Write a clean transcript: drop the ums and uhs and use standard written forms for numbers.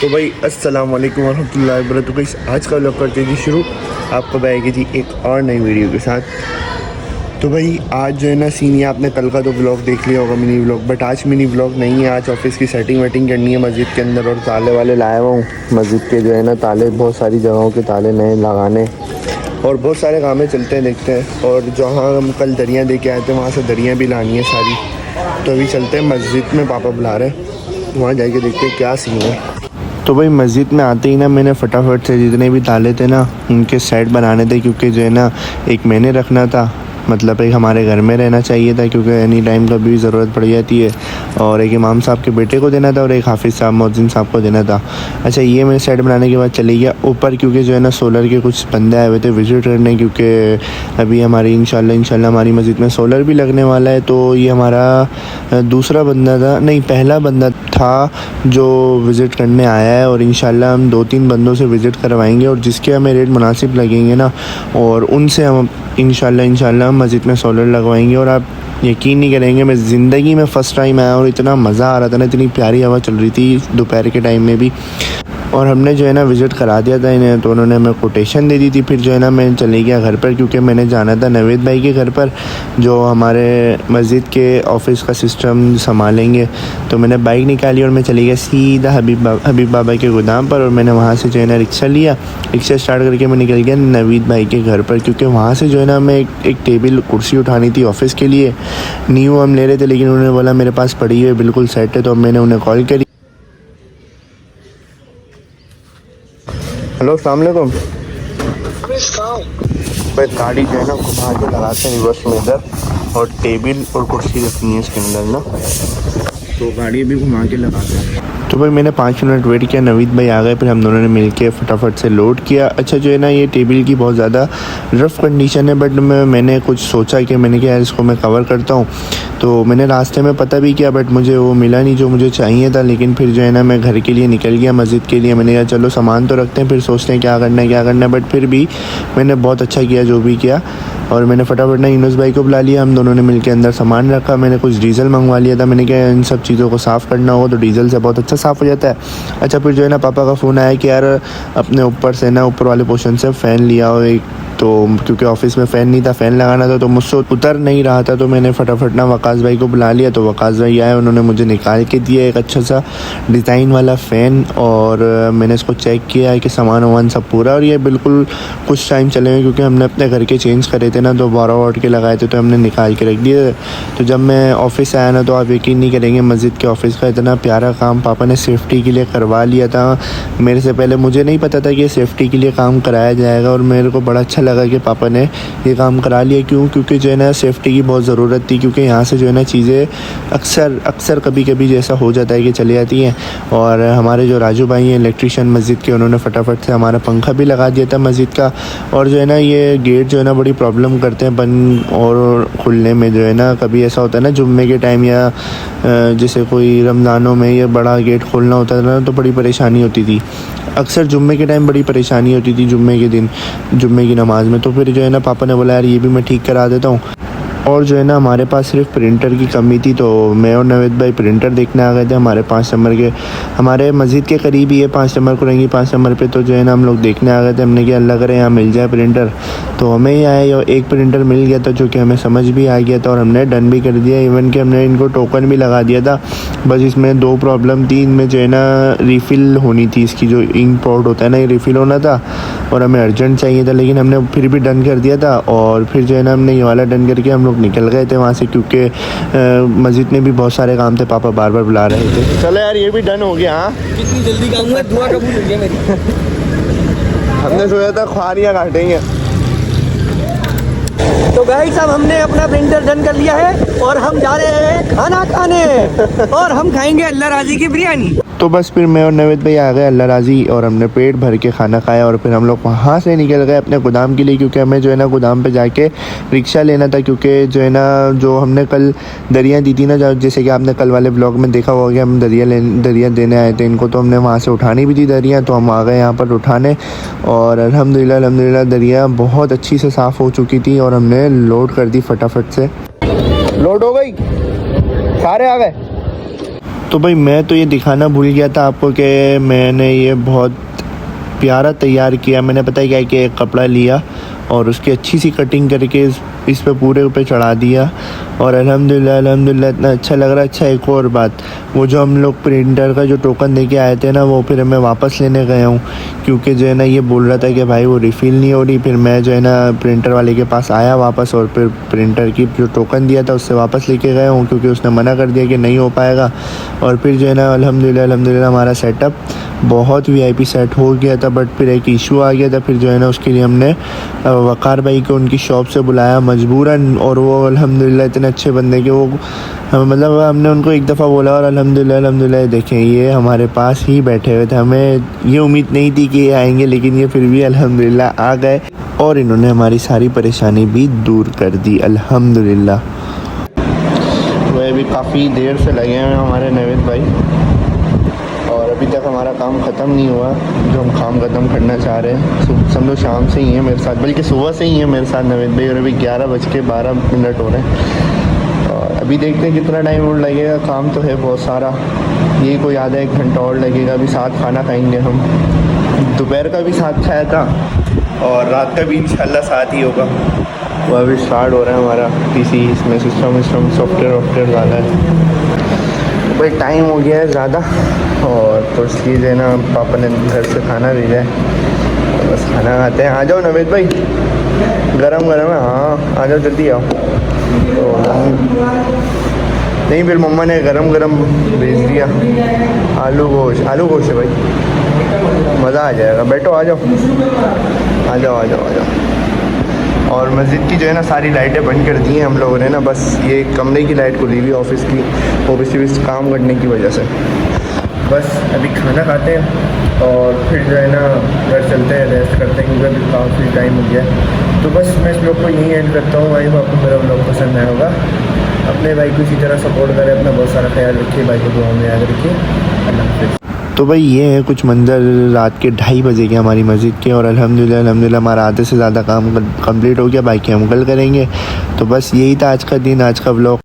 तो भाई अस्सलाम वालेकुम वरहमतुल्लाहि वबरकातुहू। आज का व्लॉग करते जी शुरू। आपको बताएगी जी एक और नई वीडियो के साथ। तो भाई आज जो है ना सीन है, आपने कल का तो व्लॉग देख लिया होगा मिनी व्लॉग, बट आज मिनी व्लॉग नहीं है। आज ऑफिस की सेटिंग वेटिंग करनी है मस्जिद के अंदर और ताले वाले लाया हुआ हूँ मस्जिद के, जो है ना ताले, बहुत सारी जगहों के ताले नए लगाने और बहुत सारे काम है, चलते हैं देखते हैं। और जहाँ हम कल दरियाँ दे के आए थे वहाँ से दरियाँ भी लानी है सारी। तो अभी चलते हैं मस्जिद में, पापा बुला रहे हैं, वहाँ जाके देखते हैं क्या सीन है। तो भाई मस्जिद में आते ही ना मैंने फटाफट से जितने भी ताले थे ना उनके सेट बनाने थे, क्योंकि जो है ना एक मैंने रखना था, मतलब एक हमारे घर में रहना चाहिए था क्योंकि एनी टाइम कभी भी ज़रूरत पड़ जाती है, और एक इमाम साहब के बेटे को देना था और एक हाफिज़ साहब मुअज्जिन साहब को देना था। अच्छा, ये मैंने सेट बनाने के बाद चले गया ऊपर, क्योंकि जो है ना सोलर के कुछ बंदे आए हुए थे विज़िट करने, क्योंकि अभी हमारी इंशाल्लाह हमारी मस्जिद में सोलर भी लगने वाला है। तो ये हमारा दूसरा बंदा था, नहीं पहला बंदा था जो विज़िट करने आया है, और इंशाल्लाह हम 2-3 बंदों से विज़िट करवाएंगे और जिसके हमें रेट मुनासिब लगेंगे ना, और उनसे हम इंशाल्लाह मस्जिद में सोलर लगवाएंगे। और आप यकीन नहीं करेंगे, मैं ज़िंदगी में फ़र्स्ट टाइम आया और इतना मज़ा आ रहा था ना, इतनी प्यारी हवा चल रही थी दोपहर के टाइम में भी। और हमने जो है ना विज़िट करा दिया था इन्हें, तो उन्होंने हमें कोटेशन दे दी थी। फिर जो है ना मैं चले गया घर पर, क्योंकि मैंने जाना था नवेद भाई के घर पर जो हमारे मस्जिद के ऑफिस का सिस्टम संभालेंगे। तो मैंने बाइक निकाली और मैं चले गया सीधा हबीब बाबा के गोदाम पर, और मैंने वहाँ से जो है ना रिक्शा लिया, रिक्शा स्टार्ट करके मैं निकल गया नवीद भाई के घर पर, क्योंकि वहाँ से जो है ना मैं एक टेबल कुर्सी उठानी थी ऑफ़िस के लिए। न्यू हम ले रहे थे, लेकिन उन्होंने बोला मेरे पास पड़ी है बिल्कुल सेट है। तो मैंने उन्हें कॉल करी, हेलो अस्सलाम वालेकुम भाई। गाड़ी जो है ना घुमा के लगाते हैं रिवर्स में इधर, और टेबल और कुर्सी रखनी है इसके अंदर ना, तो गाड़ी भी घुमा के लगाते हैं। तो भाई मैंने 5 मिनट वेट किया, नवीद भाई आ गए, फिर हम दोनों ने मिलके फटाफट से लोड किया। अच्छा, जो है ना ये टेबल की बहुत ज़्यादा रफ़ कंडीशन है, बट मैंने कुछ सोचा कि मैंने क्या इसको मैं कवर करता हूँ। तो मैंने रास्ते में पता भी किया, बट मुझे वो मिला नहीं जो मुझे चाहिए था। लेकिन फिर जो है ना मैं घर के लिए निकल गया, मस्जिद के लिए। मैंने कहा चलो सामान तो रखते हैं, फिर सोचते हैं क्या करना है, बट फिर भी मैंने बहुत अच्छा किया जो भी किया। और मैंने फटाफट ना यूनुस भाई को बुला लिया, हम दोनों ने मिलकर अंदर सामान रखा। मैंने कुछ डीज़ल मंगवा लिया था, मैंने क्या इन सब चीज़ों को साफ़ करना हो तो डीज़ल से बहुत अच्छा साफ़ हो जाता है। अच्छा, फिर जो है ना पापा का फ़ोन आया कि यार अपने ऊपर से ना ऊपर वाले पोर्शन से फ़ैन लिया हो एक, तो क्योंकि ऑफिस में फ़ैन नहीं था, फ़ैन लगाना था, तो मुझसे उतर नहीं रहा था। तो मैंने फटाफट ना वकास भाई को बुला लिया, तो वकास भाई आए, उन्होंने मुझे निकाल के दिया एक अच्छा सा डिज़ाइन वाला फ़ैन। और मैंने इसको चेक किया कि सामान वामान सब पूरा, और ये बिल्कुल कुछ टाइम चलेंगे, क्योंकि हमने अपने घर के चेंज करे थे ना, तो 12 वाट के लगाए थे, तो हमने निकाल के रख दिए। तो जब मैं ऑफ़िस आया ना, तो आप यकीन नहीं करेंगे मस्जिद के ऑफ़िस का इतना प्यारा काम पापा ने सेफ्टी के लिए करवा लिया था मेरे से पहले। मुझे नहीं पता था कि सेफ्टी के लिए काम कराया जाएगा, और मेरे को बड़ा अच्छा लगा कि पापा ने ये काम करा लिया। क्यों? क्योंकि जो है ना सेफ्टी की बहुत ज़रूरत थी, क्योंकि यहाँ से जो है ना चीज़ें अक्सर कभी कभी जैसा हो जाता है कि चली जाती हैं। और हमारे जो राजू भाई हैं इलेक्ट्रीशियन मस्जिद के, उन्होंने फटाफट से हमारा पंखा भी लगा दिया था मस्जिद का। और जो है ना ये गेट जो है ना बड़ी प्रॉब्लम करते हैं बंद और खुलने में। जो है ना कभी ऐसा होता है ना जुम्मे के टाइम, या जैसे कोई रमज़ानों में ये बड़ा गेट खोलना होता था ना, तो बड़ी परेशानी होती थी। अक्सर जुम्मे के टाइम बड़ी परेशानी होती थी, जुम्मे के दिन, जुम्मे की नमाज़ में। तो फिर जो है ना पापा ने बोला यार ये भी मैं ठीक करा देता हूँ। और जो है ना हमारे पास सिर्फ प्रिंटर की कमी थी, तो मैं और नवेद भाई प्रिंटर देखने आ गए थे हमारे 5 नंबर के, हमारे मस्जिद के करीब ही है 5 नंबर को रहेंगी 5 नंबर पे। तो जो है ना हम लोग देखने आ गए थे, हमने कि अल्लाह करे यहाँ मिल जाए प्रिंटर। तो हमें ही आए और एक प्रिंटर मिल गया था, जो कि हमें समझ भी आ गया था, और हमने डन भी कर दिया। इवन कि हमने इनको टोकन भी लगा दिया था। बस इसमें 2 प्रॉब्लम थी, इनमें जो है ना रिफ़िल होनी थी, इसकी जो इंक पोर्ट होता है ना, ये रिफ़िल होना था, और हमें अर्जेंट चाहिए था। लेकिन हमने फिर भी डन कर दिया था, और फिर जो है ना हमने ये वाला डन करके हम लोग निकल गए थे वहाँ से, क्योंकि मस्जिद में भी बहुत सारे काम थे, पापा बार बार बुला रहे थे। चलो यार ये भी डन हो गया। हाँ, कितनी जल्दी काम हुआ, दुआ कबूल हो गया मेरी। हमने सोचा था ख्वारियाँ काटेंगे। तो गाइस साहब हमने अपना प्रिंटर डन कर लिया है, और हम जा रहे हैं खाना खाने, और हम खाएंगे अल्लाह राजी की बिरयानी। तो बस फिर मैं और नवेद भाई आ गए अल्लाह राज़ी, और हमने पेट भर के खाना खाया। और फिर हम लोग वहाँ से निकल गए अपने गोदाम के लिए, क्योंकि हमें जो है ना गोदाम पे जाके रिक्शा लेना था। क्योंकि जो है ना जो हमने कल दरिया दी थी ना, जैसे कि आपने कल वाले ब्लॉग में देखा होगा कि हम दरिया देने आए थे इनको, तो हमने वहाँ से उठानी भी थी दरिया। तो हम आ गए यहाँ पर उठाने, और अल्हम्दुलिल्लाह दरिया बहुत अच्छी से साफ़ हो चुकी थी, और हमने लोड कर दी फटाफट से। लोड हो गई, सारे आ गए। तो भाई मैं तो ये दिखाना भूल गया था आपको कि मैंने ये बहुत प्यारा तैयार किया। मैंने पता है क्या है कि एक कपड़ा लिया और उसकी अच्छी सी कटिंग करके इस पे पूरे पे चढ़ा दिया और अल्हम्दुलिल्लाह इतना अच्छा लग रहा है। अच्छा एक और बात, वो जो हम लोग प्रिंटर का जो टोकन दे के आए थे ना, वो फिर मैं वापस लेने गया हूँ क्योंकि जो है ना ये बोल रहा था कि भाई वो रिफ़िल नहीं हो रही। फिर मैं जो है ना प्रिंटर वाले के पास आया वापस और फिर प्रिंटर की जो टोकन दिया था उससे वापस लेके गया हूँ क्योंकि उसने मना कर दिया कि नहीं हो पाएगा। और फिर जो है ना अल्हम्दुलिल्लाह हमारा सेटअप बहुत VIP सेट हो गया था। बट फिर एक इशू आ गया था, फिर जो है ना उसके लिए हमने वक़ार भाई को उनकी शॉप से बुलाया मजबूरन। और वो अल्हम्दुलिल्लाह इतने अच्छे बंदे के वो मतलब हमने उनको एक दफ़ा बोला और अल्हम्दुलिल्लाह देखें ये हमारे पास ही बैठे हुए थे। हमें ये उम्मीद नहीं थी कि ये आएंगे, लेकिन ये फिर भी अल्हम्दुलिल्लाह आ गए और इन्होंने हमारी सारी परेशानी भी दूर कर दी अल्हम्दुलिल्लाह। वह भी काफ़ी देर से लगे हैं हमारे नवेद भाई और अभी तक हमारा काम ख़त्म नहीं हुआ जो हम काम ख़त्म करना चाह रहे हैं। समझो शाम से ही है मेरे साथ, बल्कि सुबह से ही है मेरे साथ नवेद भाई और अभी 11:12 हो रहे हैं। और अभी देखते हैं कितना टाइम और लगेगा। काम तो है बहुत सारा, ये कोई आधा 1 घंटा और लगेगा। अभी साथ खाना खाएंगे हम, दोपहर का भी साथ खाया था और रात का भी इंशाल्लाह साथ ही होगा। वो अभी स्टार्ट हो रहा है हमारा PC, इसमें सिस्टम सॉफ्टवेयर ज़्यादा है भाई। टाइम हो गया है ज़्यादा और तो इसलिए जो है ना पापा ने घर से खाना भेजा है, तो बस खाना खाते हैं। आ जाओ नवेद भाई, गरम है। हाँ आ जाओ जल्दी आओ। तो नहीं फिर मम्मा ने गरम भेज दिया आलू गोश्त है भाई, मज़ा आ जाएगा। बैठो आ जाओ। और मस्जिद की जो है ना सारी लाइटें बंद कर दी हैं हम लोगों ने ना, बस ये कमरे की लाइट खुली हुई ऑफिस की, ऑफिस काम करने की वजह से। बस अभी खाना खाते हैं और फिर जो है ना घर चलते हैं, रेस्ट करते हैं क्योंकि अभी काफ़ी टाइम हो गया। तो बस मैं इस ब्लॉग को यहीं एंड करता हूँ। भाई आपको मेरा ब्लॉग पसंद आया होगा, अपने भाई को इसी तरह सपोर्ट करें, अपना बहुत सारा ख्याल रखिए, भाई को दुआ में याद रखिए। अल्लाह हाफ़िज़। तो भाई ये है कुछ मंजर रात के 2:30 बजे के हमारी मस्जिद के और अल्हम्दुलिल्लाह हमारा आधे से ज़्यादा काम कंप्लीट हो गया, बाकी हम कल करेंगे। तो बस यही था आज का दिन, आज का व्लॉग।